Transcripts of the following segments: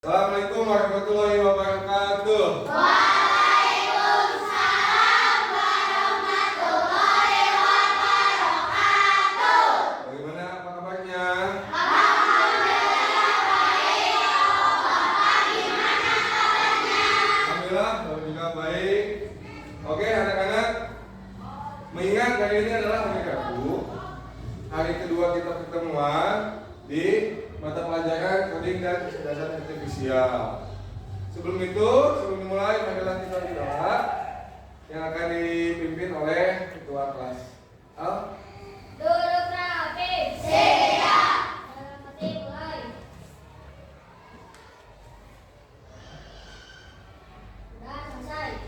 Assalamualaikum warahmatullahi wabarakatuh. Waalaikumsalam warahmatullahi wabarakatuh. Bagaimana apa kabarnya? Alhamdulillah baik. Bapak gimana kabarnya? Alhamdulillah, saya juga baik. Oke anak-anak, mengingat hari ini adalah hari Rabu, hari kedua kita pertemuan di mata pelajaran coding dan kecerdasan artifisial. Sebelum dimulai, marilah kita berdoa yang akan dipimpin oleh ketua kelas. Al. Duduk rapi. Siap. Dalam hati mulai. Sudah selesai.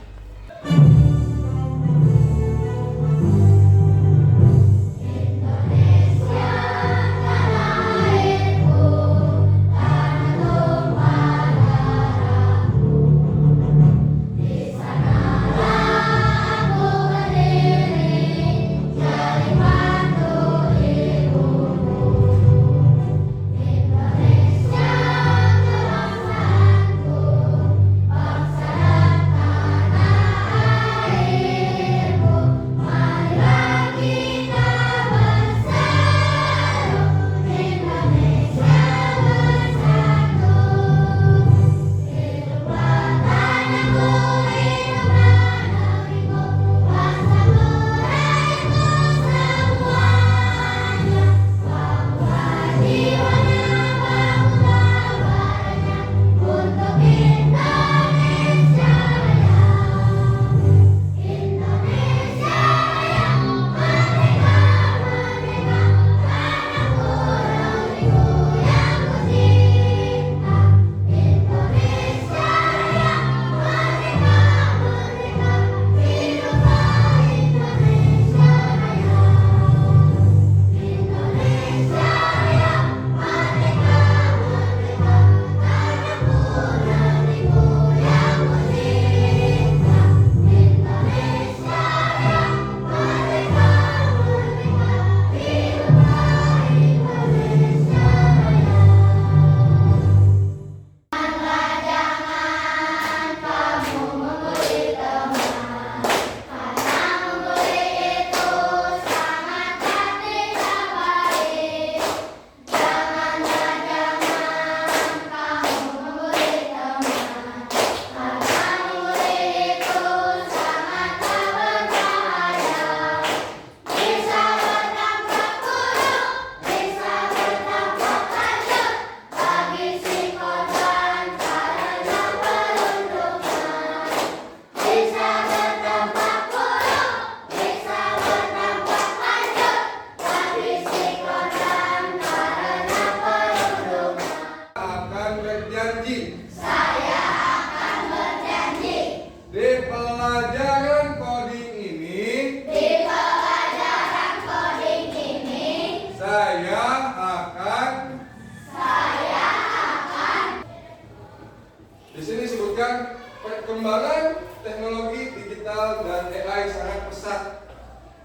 Di sini disebutkan perkembangan teknologi digital dan AI sangat pesat.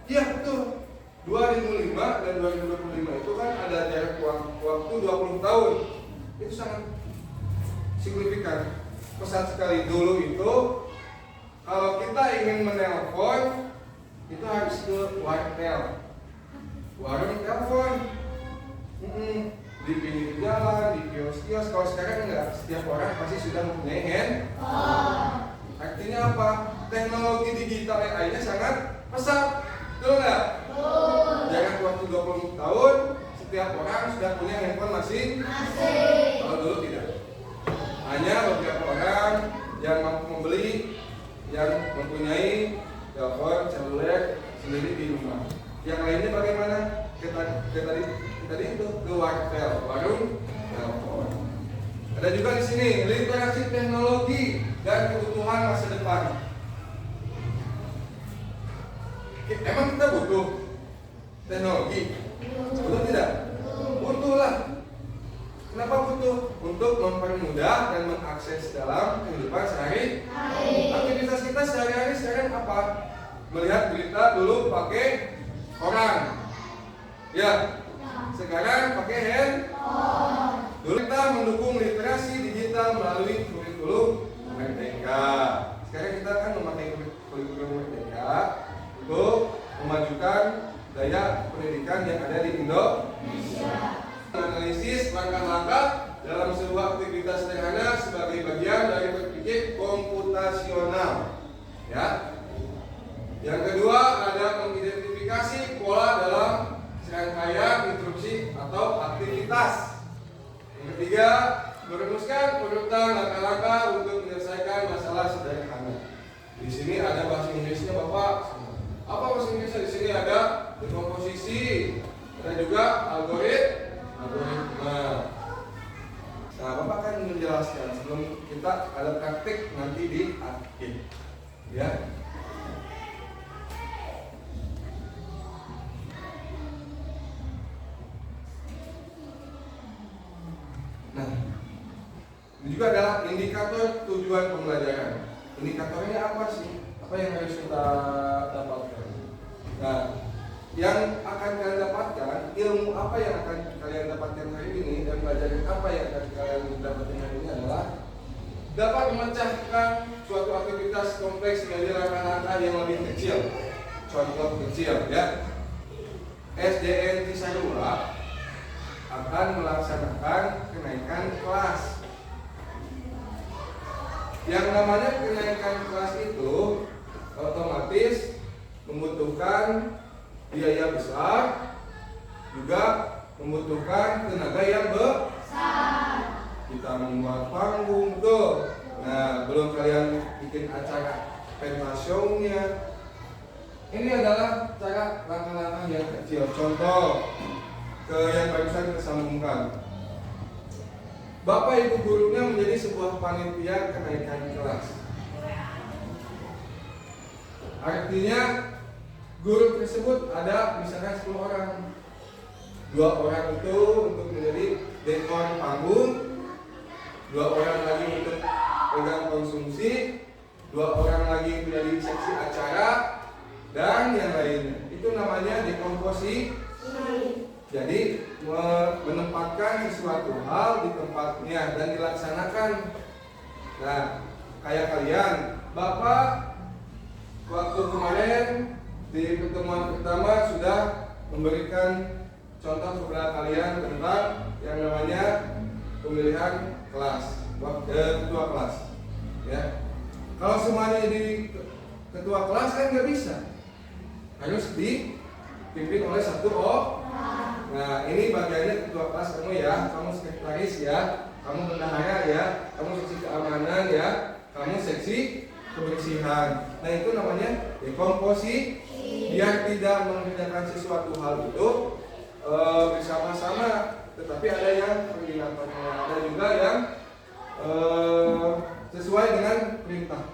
Iya betul. 2005 dan 2025 itu kan ada jarak waktu 20 tahun. Itu sangat signifikan. Pesat sekali. Dulu itu kalau kita ingin menelpon itu harus ke wartel, warung telepon. Di pinggir jalan, di kios-kios. Kalau sekarang enggak, setiap orang pasti sudah mempunyai handphone. Artinya apa? Teknologi digital AI-nya sangat pesat. Betul enggak? Jangan waktu 20 tahun, setiap orang sudah punya handphone masing-masing. Kalau dulu tidak. Hanya beberapa orang yang mampu membeli, yang mempunyai telepon seluler sendiri di rumah. Yang lainnya bagaimana? Tadi itu ke wartel, warung telepon. Ada juga di sini literasi teknologi dan kebutuhan masa depan. Emang kita butuh teknologi? Butuh tidak? Butuh lah. Kenapa butuh? Untuk mempermudah dan mengakses dalam kehidupan sehari-hari. Aktivitas kita sehari-hari sekarang apa? Melihat berita dulu pakai koran. Ya. Sekarang pakai handphone. Dulu kita mendukung literasi digital kita melalui kurikulum Merdeka. Sekarang kita kan memakai kurikulum Merdeka untuk memajukan daya pendidikan yang ada di Indonesia. Analisis langkah-langkah dalam sebuah aktivitas sederhana sebagai bagian dari berpikir komputasional. Ya. Yang kedua ada mengidentifikasi pola dalam serangkaian instruksi atau aktivitas. Yang ketiga, merumuskan urutan langkah-langkah untuk menyelesaikan masalah sederhana. Di sini ada bahasa Inggrisnya Bapak. Apa bahasa Inggrisnya? Di sini ada dekomposisi, ada juga algoritma. Nah, Bapak kan menjelaskan sebelum kita ada praktik nanti di akhir. Ya. Nah, ini juga adalah indikator tujuan pembelajaran. Indikatornya apa sih? Apa yang harus kita dapatkan? Nah, yang akan kalian dapatkan, ilmu apa yang akan kalian dapatkan hari ini dan pelajaran apa yang akan kalian dapatkan hari ini adalah dapat memecahkan suatu aktivitas kompleks menjadi langkah-langkah yang lebih kecil. Contoh kecil ya. SDN Cisarua akan melaksanakan kenaikan kelas. Yang namanya kenaikan kelas itu otomatis membutuhkan biaya besar, juga membutuhkan tenaga yang besar. Kita membuat panggung tuh. Nah, belum kalian bikin acara pentasyonya. Ini adalah cara langkah-langkah yang kecil. Contoh ke yang barusan kita sambungkan. Bapak ibu gurunya menjadi sebuah panitia kenaikan kelas. Artinya guru tersebut ada misalkan 10 orang. 2 orang itu untuk menjadi dekor panggung, 2 orang lagi untuk pegang konsumsi, 2 orang lagi menjadi seksi acara, dan yang lainnya. Itu namanya dekomposisi. Jadi menempatkan sesuatu hal di tempatnya dan dilaksanakan. Nah, kayak kalian, Bapak waktu kemarin di pertemuan pertama sudah memberikan contoh kepada kalian tentang yang namanya pemilihan kelas, ketua kelas. Ya, kalau semuanya jadi ketua kelas kan nggak bisa, harus dipimpin oleh satu orang. Nah, ini bagiannya ketua kelas kamu ya, kamu sekretaris ya, kamu bendahara ya, kamu seksi keamanan ya, kamu seksi kebersihan. Nah, itu namanya dekomposisi. Biar tidak mengerjakan sesuatu hal itu bersama-sama, tetapi ada yang koordinatornya, ada juga yang sesuai dengan perintah.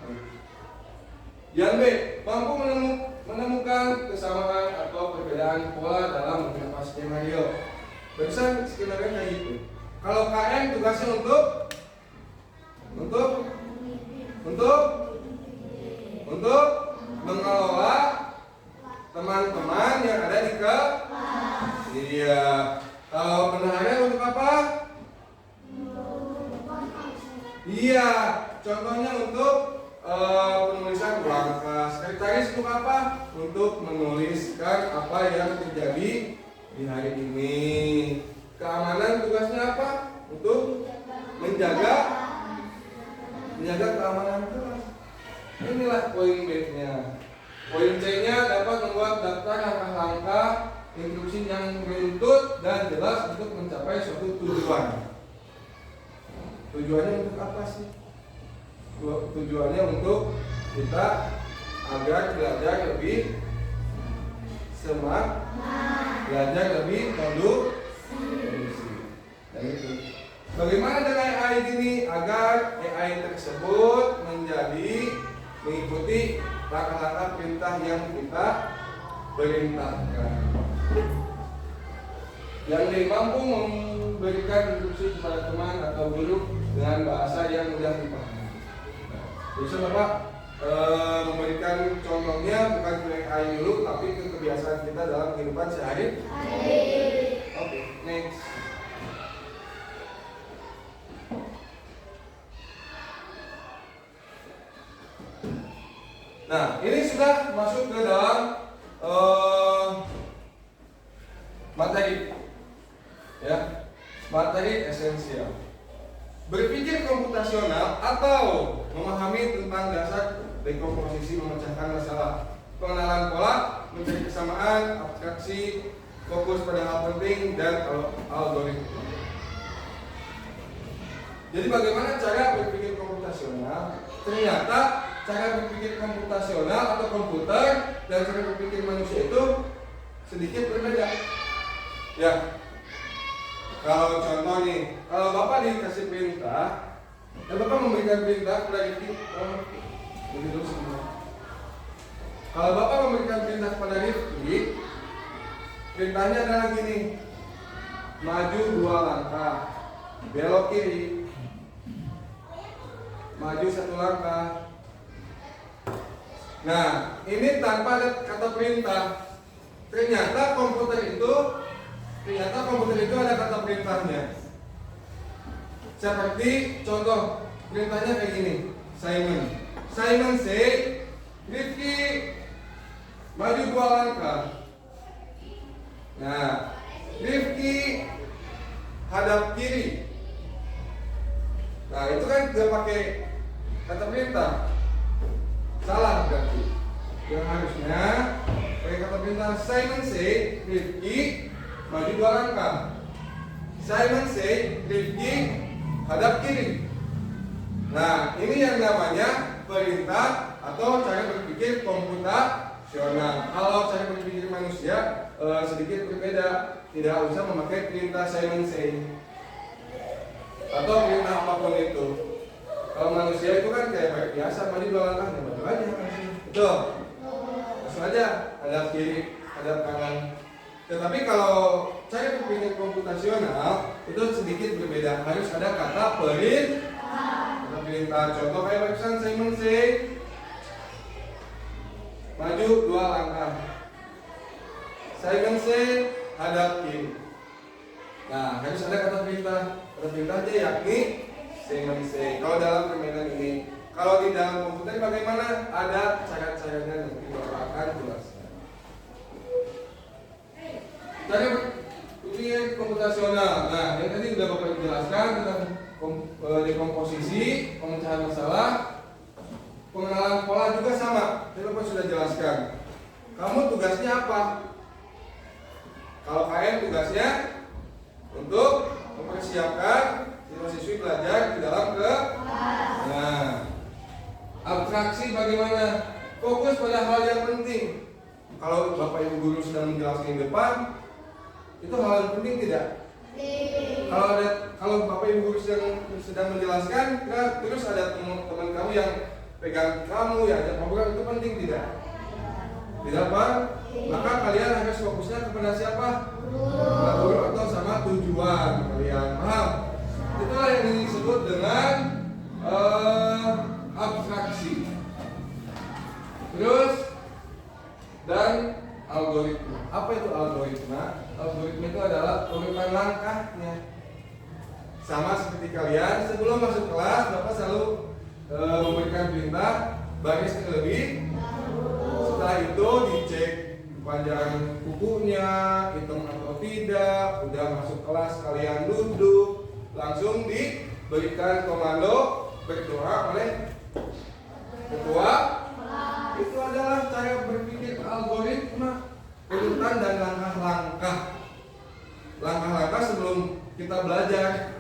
Yang B, mampu menemukan kesamaan atau perbedaan pola dalam beberapa skenario. Barusan skenario kayak gitu. Kalau KM tugasnya untuk mengelola teman-teman yang ada di kelas. Iya. Kalau bendahara untuk apa? Iya. Contohnya untuk penulisan berangkas. Sekretaris untuk apa? Untuk menuliskan apa yang terjadi di hari ini. Keamanan tugasnya apa? Untuk menjaga keamanan kelas. Inilah poin B-nya. Poin C-nya dapat membuat daftar langkah-langkah instruksi yang menuntut dan jelas untuk mencapai suatu tujuan. Tujuannya untuk apa sih? Tujuannya untuk kita agar belajar lebih semangat, belajar lebih kondusif. Dan itu. Bagaimana dengan AI ini agar AI tersebut mengikuti langkah-langkah perintah yang kita perintahkan. Yang mampu memberikan instruksi kepada teman atau guru dengan bahasa yang mudah dipahami. Bisa Bapak memberikan contohnya bukan ke AI dulu, tapi ke kebiasaan kita dalam kehidupan sehari-hari. Oke, next. masuk ke dalam materi, ya, materi esensial. Berpikir komputasional atau memahami tentang dasar dekomposisi memecahkan masalah, pengenalan pola, mencari kesamaan, abstraksi, fokus pada hal penting, dan algoritma. Jadi bagaimana cara berpikir komputasional? Ternyata cara berpikir komputasional atau komputer dan cara berpikir manusia itu sedikit berbeda. Ya, kalau contoh nih, kalau Bapak dikasih perintah, dan Bapak memberikan perintah kepada Rifki, begitu semua. Kalau Bapak memberikan perintah kepada Rifki, perintahnya adalah gini: maju 2 langkah, belok kiri, maju 1 langkah. Nah, ini tanpa ada kata perintah. Ternyata komputer itu ada kata perintahnya. Seperti contoh perintahnya kayak gini. Simon say, Rifki maju 2 langkah. Nah, Rifki hadap kiri. Nah, itu kan udah pakai kata perintah. Salah berarti. Yang harusnya pakai kata perintah. Simon say, Rifki maju 2 langkah. Simon say, Rifki hadap kiri. Nah, ini yang namanya perintah atau cara berpikir komputasional. Kalau cara berpikir manusia sedikit berbeda. Tidak usah memakai perintah Simon say atau perintah apapun itu. Kalau manusia itu kan kayak biasa, maju 2 langkah, ya maju aja. Betul. Langsung aja hadap kiri, hadap kanan. Tetapi kalau cara berpikir komputasional itu sedikit berbeda. Harus ada kata perintah. Contoh kayak barusan Simon say, maju 2 langkah. Simon say, hadap kiri. Nah, harus ada kata perintah. Kata perintahnya yakni Simon say. Kalau dalam permainan ini, kalau di dalam komputer bagaimana? Ada cara-caranya nanti Bapak akan jelaskan. Cara berpikir komputasional. Nah, yang tadi sudah Bapak jelaskan tentang dekomposisi, pemecahan masalah, pengenalan pola juga sama. Tadi Bapak sudah jelaskan. Kamu tugasnya apa? Kalau KM tugasnya untuk mempersiapkan siswa-siswi belajar di dalam Nah, abstraksi bagaimana? Fokus pada hal yang penting. Kalau Bapak Ibu guru sedang menjelaskan di depan, itu hal yang penting tidak? Kalau Bapak Ibu guru sedang menjelaskan, terus ada teman-teman kamu yang pegang kamu, ya ada program, itu penting tidak? Tidak, Pak? Maka kalian harus fokusnya kepada siapa? Guru atau sama tujuan kalian, paham? Itulah yang disebut dengan abstraksi. Terus dan algoritma. Apa itu algoritma? Algoritma itu adalah urutan langkahnya. Sama seperti kalian sebelum masuk kelas, Bapak selalu memberikan perintah baris terlebih. Setelah itu dicek panjang bukunya, hitung atau tidak. Udah masuk kelas kalian duduk, langsung diberikan komando berdoa oleh ketua. Itu adalah cara berpikir algoritma, urutan dan langkah-langkah. Langkah-langkah sebelum kita belajar.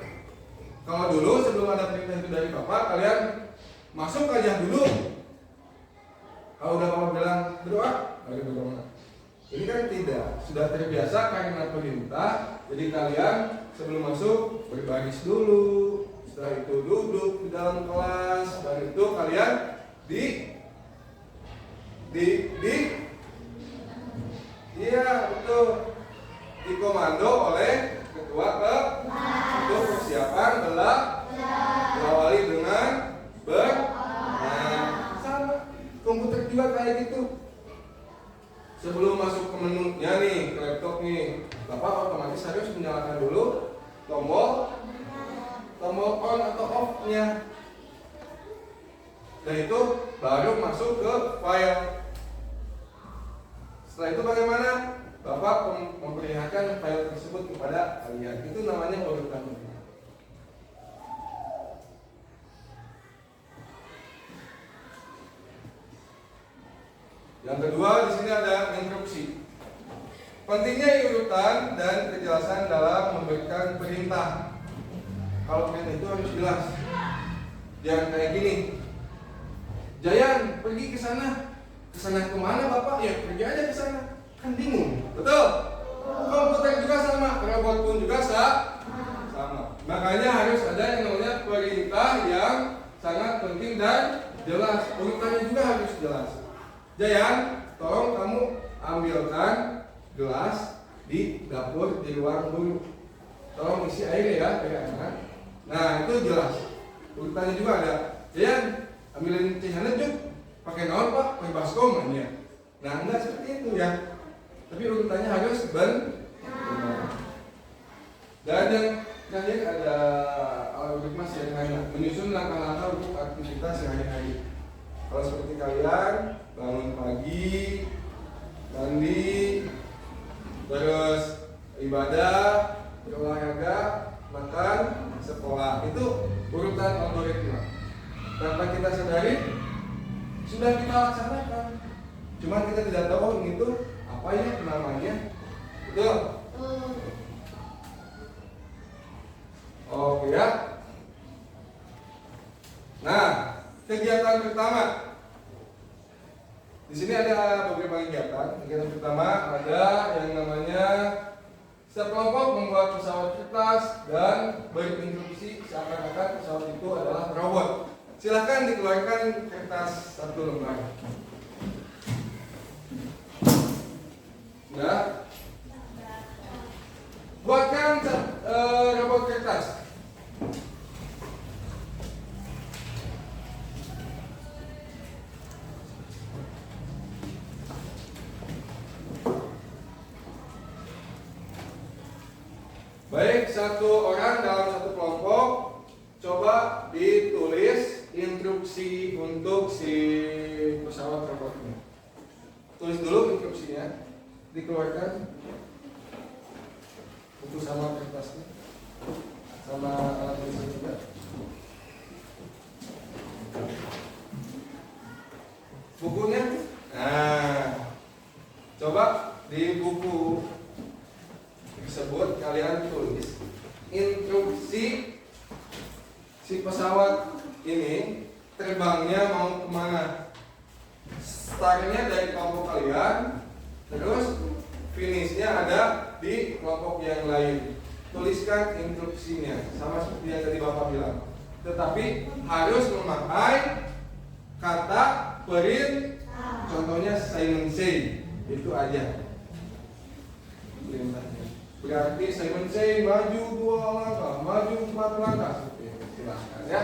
Kalau dulu sebelum ada perintah itu dari Bapak, kalian masuk aja dulu. Kalau udah Bapak bilang berdoa, kalian berdoa. Ini kan tidak, sudah terbiasa karena perintah. Jadi kalian sebelum masuk berbaris dulu. Setelah itu duduk di dalam kelas. Dan itu kalian iya betul, dikomando oleh ketua untuk persiapan diawali dengan sama komputer juga kayak gitu. Sebelum masuk ke menunya nih, ke laptop nih, Bapak otomatis harus menyalakan dulu tombol on atau off-nya. Dan itu baru masuk ke file. Setelah itu bagaimana? Bapak memperlihatkan file tersebut kepada kalian. Itu namanya urutan. Yang kedua, di sini ada instruksi. Pentingnya urutan dan kejelasan dalam memberikan perintah. Kalau perintah itu harus jelas. Jangan kayak gini. Jayan, pergi ke sana. Ke sana kemana Bapak? Ya pergi aja ke sana. Kan bingung. Betul? Komputer juga sama, robot pun juga sama. Makanya harus ada yang namanya perintah yang sangat penting dan jelas. Urutannya juga harus jelas. Jayan, tolong kamu ambilkan gelas di dapur di ruang guru. Tolong isi air ya, anak. Nah itu jelas. Urutannya juga ada. Jayan, ambilin teh hangat yuk. Pakai naon Pak? Pakai baskom ya. Nah enggak seperti itu ya. Tapi urutannya harus benar. Dan yang terakhir ada algoritma sehari-hari, menyusun langkah-langkah untuk aktivitas sehari-hari. Kalau seperti kalian bangun pagi, mandi, terus ibadah, berolahraga, makan, sekolah, itu urutan algoritma. Tanpa kita sadari, sudah kita laksanakan. Cuma kita tidak tahu itu apa ya namanya. Betul? Oke ya. Nah, kegiatan pertama. Di sini ada beberapa kegiatan. Kegiatan pertama ada yang namanya setiap kelompok membuat pesawat kertas dan berinstruksi seakan-akan pesawat itu adalah robot. Silahkan dikeluarkan kertas satu lembar. Ya. Buatkan robot kertas. Baik, satu orang dalam satu kelompok coba ditulis instruksi untuk si pesawat robotnya. Tulis dulu instruksinya, dikeluarkan buku sama kertasnya, sama alat tulisnya juga. Bukunya, nah, coba di buku tersebut kalian tulis instruksi si pesawat ini terbangnya mau kemana. Startnya dari kelompok kalian, terus finishnya ada di kelompok yang lain. Tuliskan instruksinya sama seperti yang tadi Bapak bilang, tetapi harus memakai kata perintah. Contohnya Simon Say, itu aja perintahnya. Berarti Simon Say maju 2 langkah, maju 4 langkah. Silahkan ya.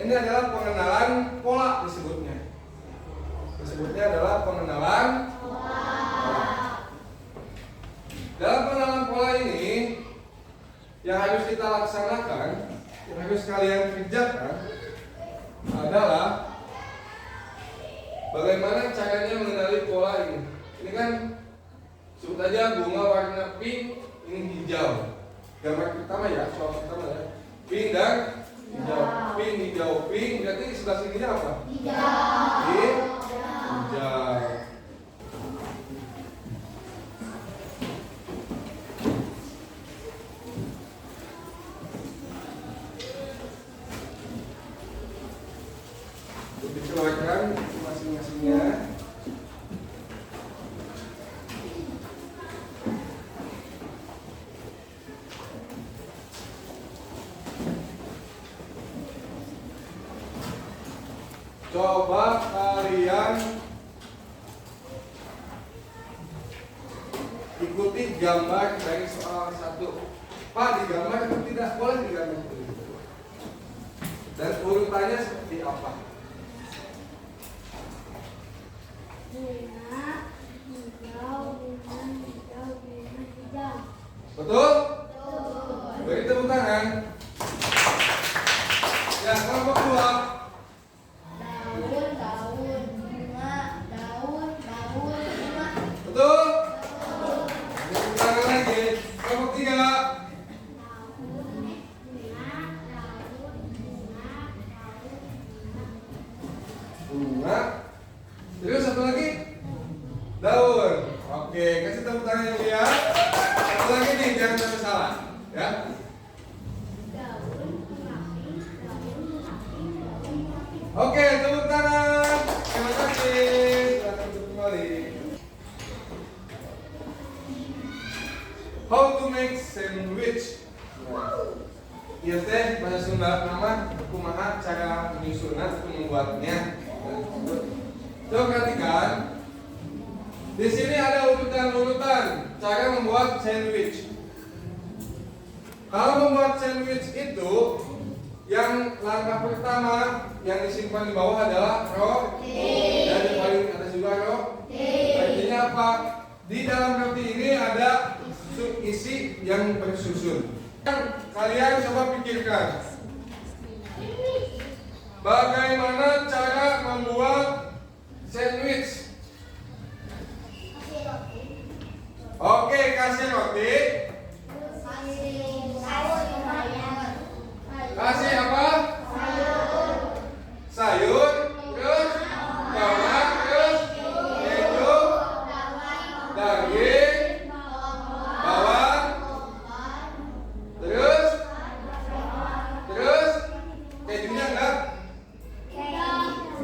Ini adalah pengenalan pola disebutnya. Disebutnya adalah pengenalan pola. Dalam pengenalan pola ini yang harus kita laksanakan, yang harus kalian kerjakan adalah bagaimana caranya mengenali pola ini. Ini kan sebut aja bunga warna pink, ini hijau. Gambar pertama ya, soal pertama ya. Pink dan hijau, pink, hijau, pink. Berarti sebelah sininya apa? Hijau. Hijau. Dikeluarkan masing-masingnya. Coba kalian ikuti gambar dari soal 1. Pak, digambar atau tidak? Boleh digambar. Dan urutannya seperti apa? Bunga, Betul? Beri tepuk tangan. Ya, kelompok 2. Betul? Tepuk tangan lagi. Kelompok 3. Bunga. Terus satu lagi? Daun. Oke, kasih tepuk tangan yang mulia. Satu lagi nih, jangan sampai salah, ya. Oke, tepuk tangan. Terima kasih. Silakan duduk kembali. How to make sandwich? Iya teh, bahasa Sunda nama kumaha cara menyusunnya atau membuatnya. Coba perhatikan. Di sini ada urutan-urutan cara membuat sandwich. Kalau membuat sandwich itu, yang langkah pertama yang disimpan di bawah adalah roti, dan yang paling atas juga roti. Artinya apa? Di dalam roti ini ada isi yang bersusun. Kalian coba pikirkan, bagaimana cara membuat sandwich? Oke, kasih roti. Kasih apa? Sayur. Terus bawang. Terus keju. Daging. Bawang. Terus kejunya enggak?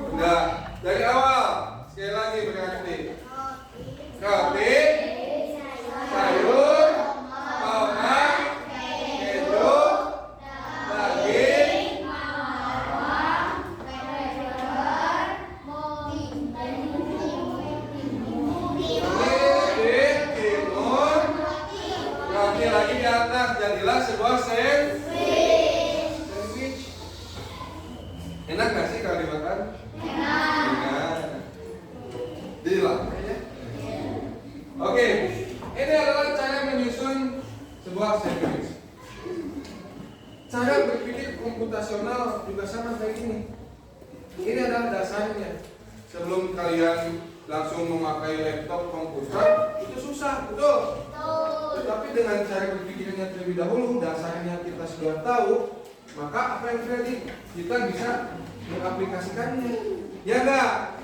Enggak. Dari awal. Sekali lagi berarti roti, sayur, bawang, keju, daging, timun, roti lagi di atas. Jadilah sebuah sandwich. Enak gak sih kalau dimakan? Enak. Jadilah. Oke, ini adalah cara menyusun sebuah sandwich. Cara berpikir komputasional juga sama kayak gini. Ini adalah dasarnya. Sebelum kalian langsung memakai laptop komputer, itu susah, betul? Tetapi dengan cara berpikirnya terlebih dahulu, dasarnya kita sudah tahu, maka apa yang terjadi? Kita bisa mengaplikasikannya. Ya enggak?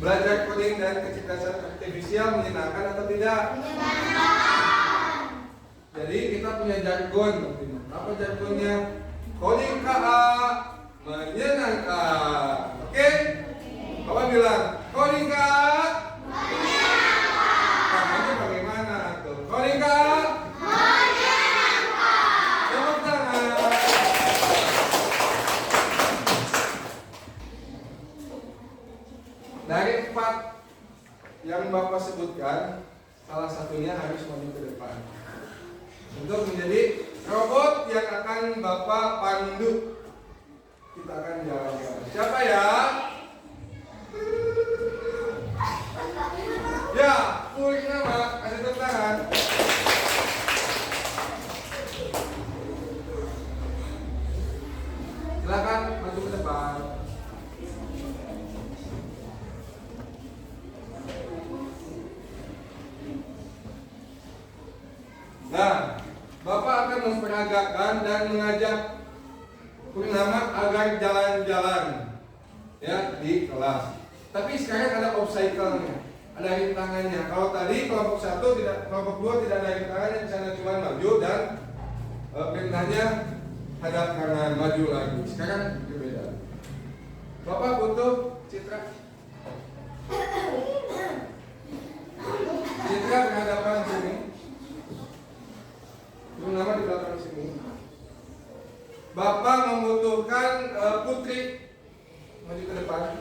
Belajar coding dan kecerdasan artifisial menyenangkan atau tidak? Menyenangkan. Jadi kita punya jargon. Apa jargonnya? Coding KA menyenangkan. Oke? Bapak bilang, coding KA menyenangkan. Tangannya bagaimana tuh? Coding KA menyenangkan. Tepuk tangan. Dari 4 yang Bapak sebutkan, salah satunya harus maju ke depan untuk menjadi robot yang akan Bapak pandu. Kita akan jalan-jalan. Siapa ya? Ya, Purnama, kasih tepuk tangan. Silakan maju ke depan. Nah, Bapak akan memperagakan dan mengajak Purnama agar jalan-jalan ya di kelas. Tapi sekarang ada obstacle-nya, ada rintangannya. Kalau tadi kelompok 1 tidak, kelompok 2 tidak ada rintangannya, di sana cuma maju dan perintahnya hadap kanan, maju lagi. Sekarang berbeda. Bapak butuh Citra. Citra berhadapan sini. Nama di belakang sini. Bapak membutuhkan Putri. Maju ke depan.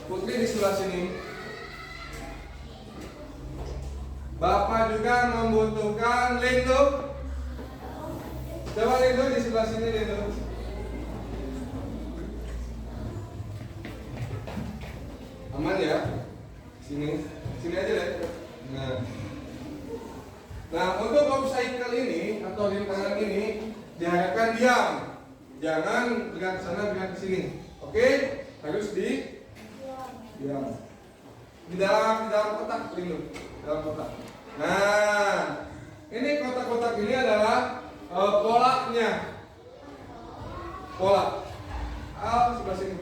Putri di sebelah sini. Bapak juga membutuhkan Lindo. Coba Lindo di sebelah sini, Lindo. Aman ya? Sini aja deh. Nah, untuk obstacle ini atau rintangan ini diharapkan diam. Jangan gerak ke sana, gerak ke sini. Oke? Harus diam. Di dalam kotak ini, dalam kotak. Nah, ini kotak-kotak ini adalah polanya. Pola. Sebelah sini.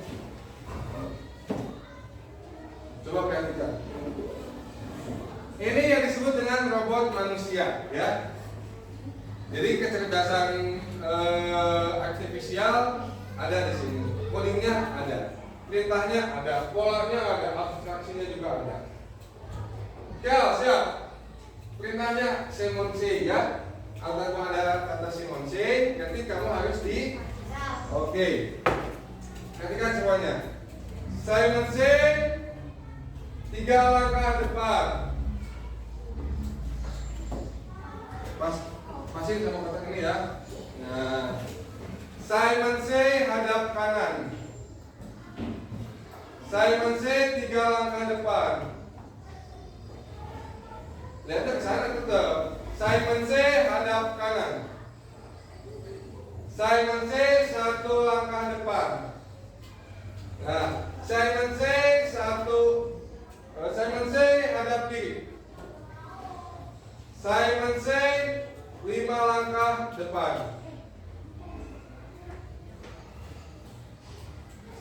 Coba perhatikan. Ini yang disebut dengan robot manusia, ya. Jadi kecerdasan artifisial ada di sini. Codingnya ada, perintahnya ada, polanya ada, abstraksinya juga ada. Siap. Perintahnya Simon C, ya. Atau ada kata Simon C, nanti kamu harus di. Oke. Perhatikan semuanya. Simon C 3 langkah depan. Pasin sama kotak ini ya. Nah, Simon C hadap kanan. Simon C 3 langkah depan. Lihat ke sana tetap. Simon C hadap kanan. Simon C 1 langkah depan. Nah, Simon C hadap kiri. Simon C 5 langkah depan.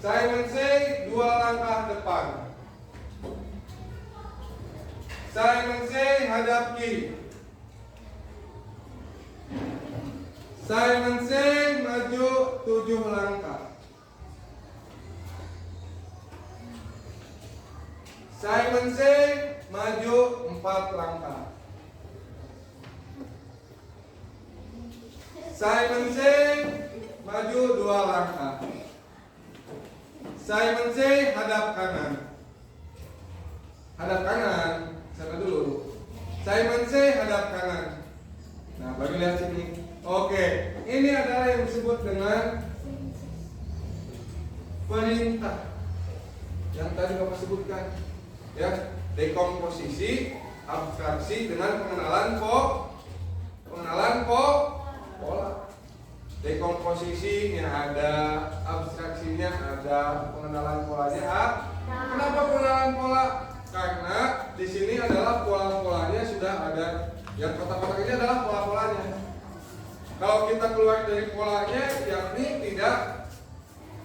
Simon C 2 langkah depan. Simon C hadap kiri. Simon C maju 7 langkah. Simon C maju 4 langkah. Simon C maju 2 langkah. Simon C hadap kanan. Hadap kanan. Sana dulu. Simon C hadap kanan. Nah, baru lihat sini. Oke, ini adalah yang disebut dengan perintah yang tadi Bapak sebutkan, ya, dekomposisi, abstraksi dengan pengenalan pola. Dekomposisinya ada, abstraksinya ada, pengenalan polanya. Kenapa pengenalan pola? Karena di sini adalah pola-polanya sudah ada. Yang kotak-kotak ini adalah pola-polanya. Kalau kita keluar dari polanya, yakni tidak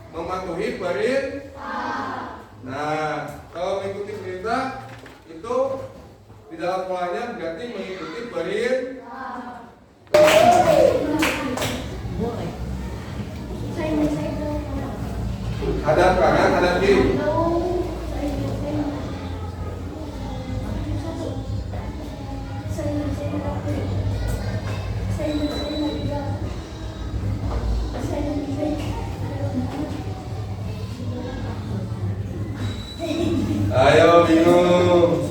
mematuhi perintah. Nah, kalau mengikuti perintah itu di dalam polanya berarti mengikuti perintah. Hadap kanan, hadap kiri. Ayo bingung.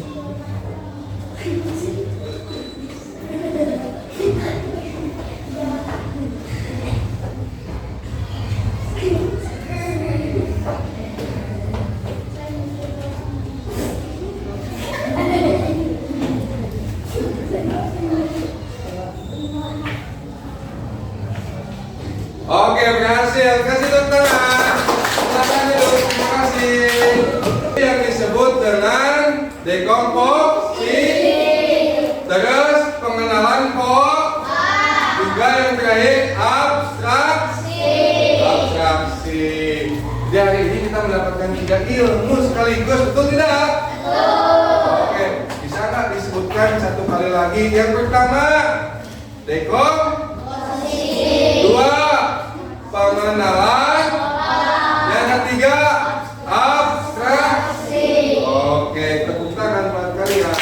Oke, berhasil. Kasih tepuk tangan. Silakan duduk. Terima kasih. Yang disebut dengan dekomposisi. Terus pengenalan juga yang terakhir abstraksi. Di hari ini kita mendapatkan 3 ilmu sekaligus, betul tidak? Betul. Oke, bisa nggak disebutkan satu kali lagi? Yang pertama, dekomposisi. 2, pengenalan. Yang ketiga, abstraksi. Oke, tepuk tangan buat kalian.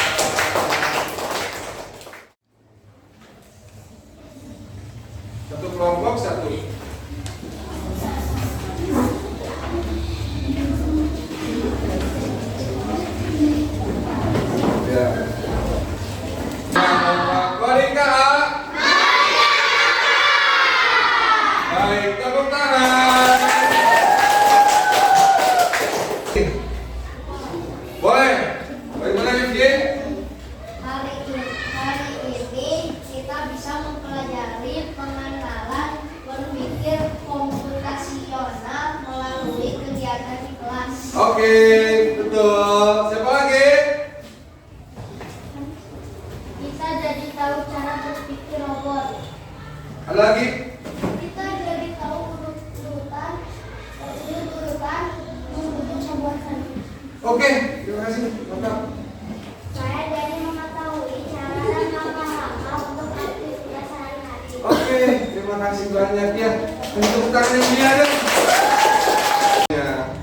Satu kelompok satu. Ya. Kodika. Baik, tepuk tangan. dijaga di kelas. Oke, betul. Siapa lagi? Kita jadi tahu cara berpikir robot. Ada lagi? Kita jadi tahu urutan, menuju sebuah seni. Oke, terima kasih. Mantap. Saya jadi mengetahui cara dan langkah-langkah untuk aktivitas sehari-hari. Oke, terima kasih banyak ya. Untuk tangan dia deh. Ya,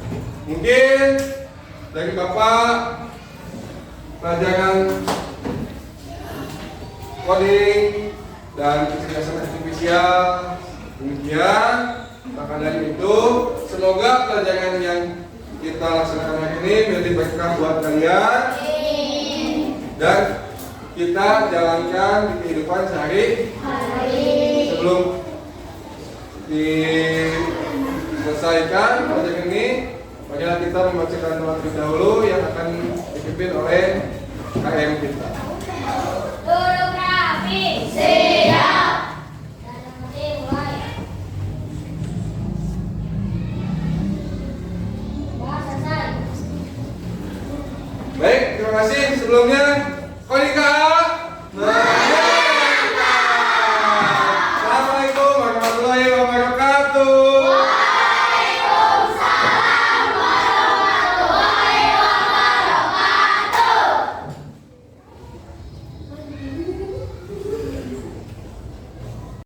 mungkin dari Bapak pelajaran coding dan kecerdasan artifisial demikian. Maka dari itu, semoga pelajaran yang kita laksanakan hari ini menjadi berkah buat kalian dan kita jalankan di kehidupan sehari-hari. Sebelum diselesaikan proyek ini, marilah kita membacakan doa terlebih dahulu yang akan dipimpin oleh KM kita. Duduk rapi. Siap. Dalam hati mulai. Selesai. Baik, terima kasih. Sebelumnya, Konika.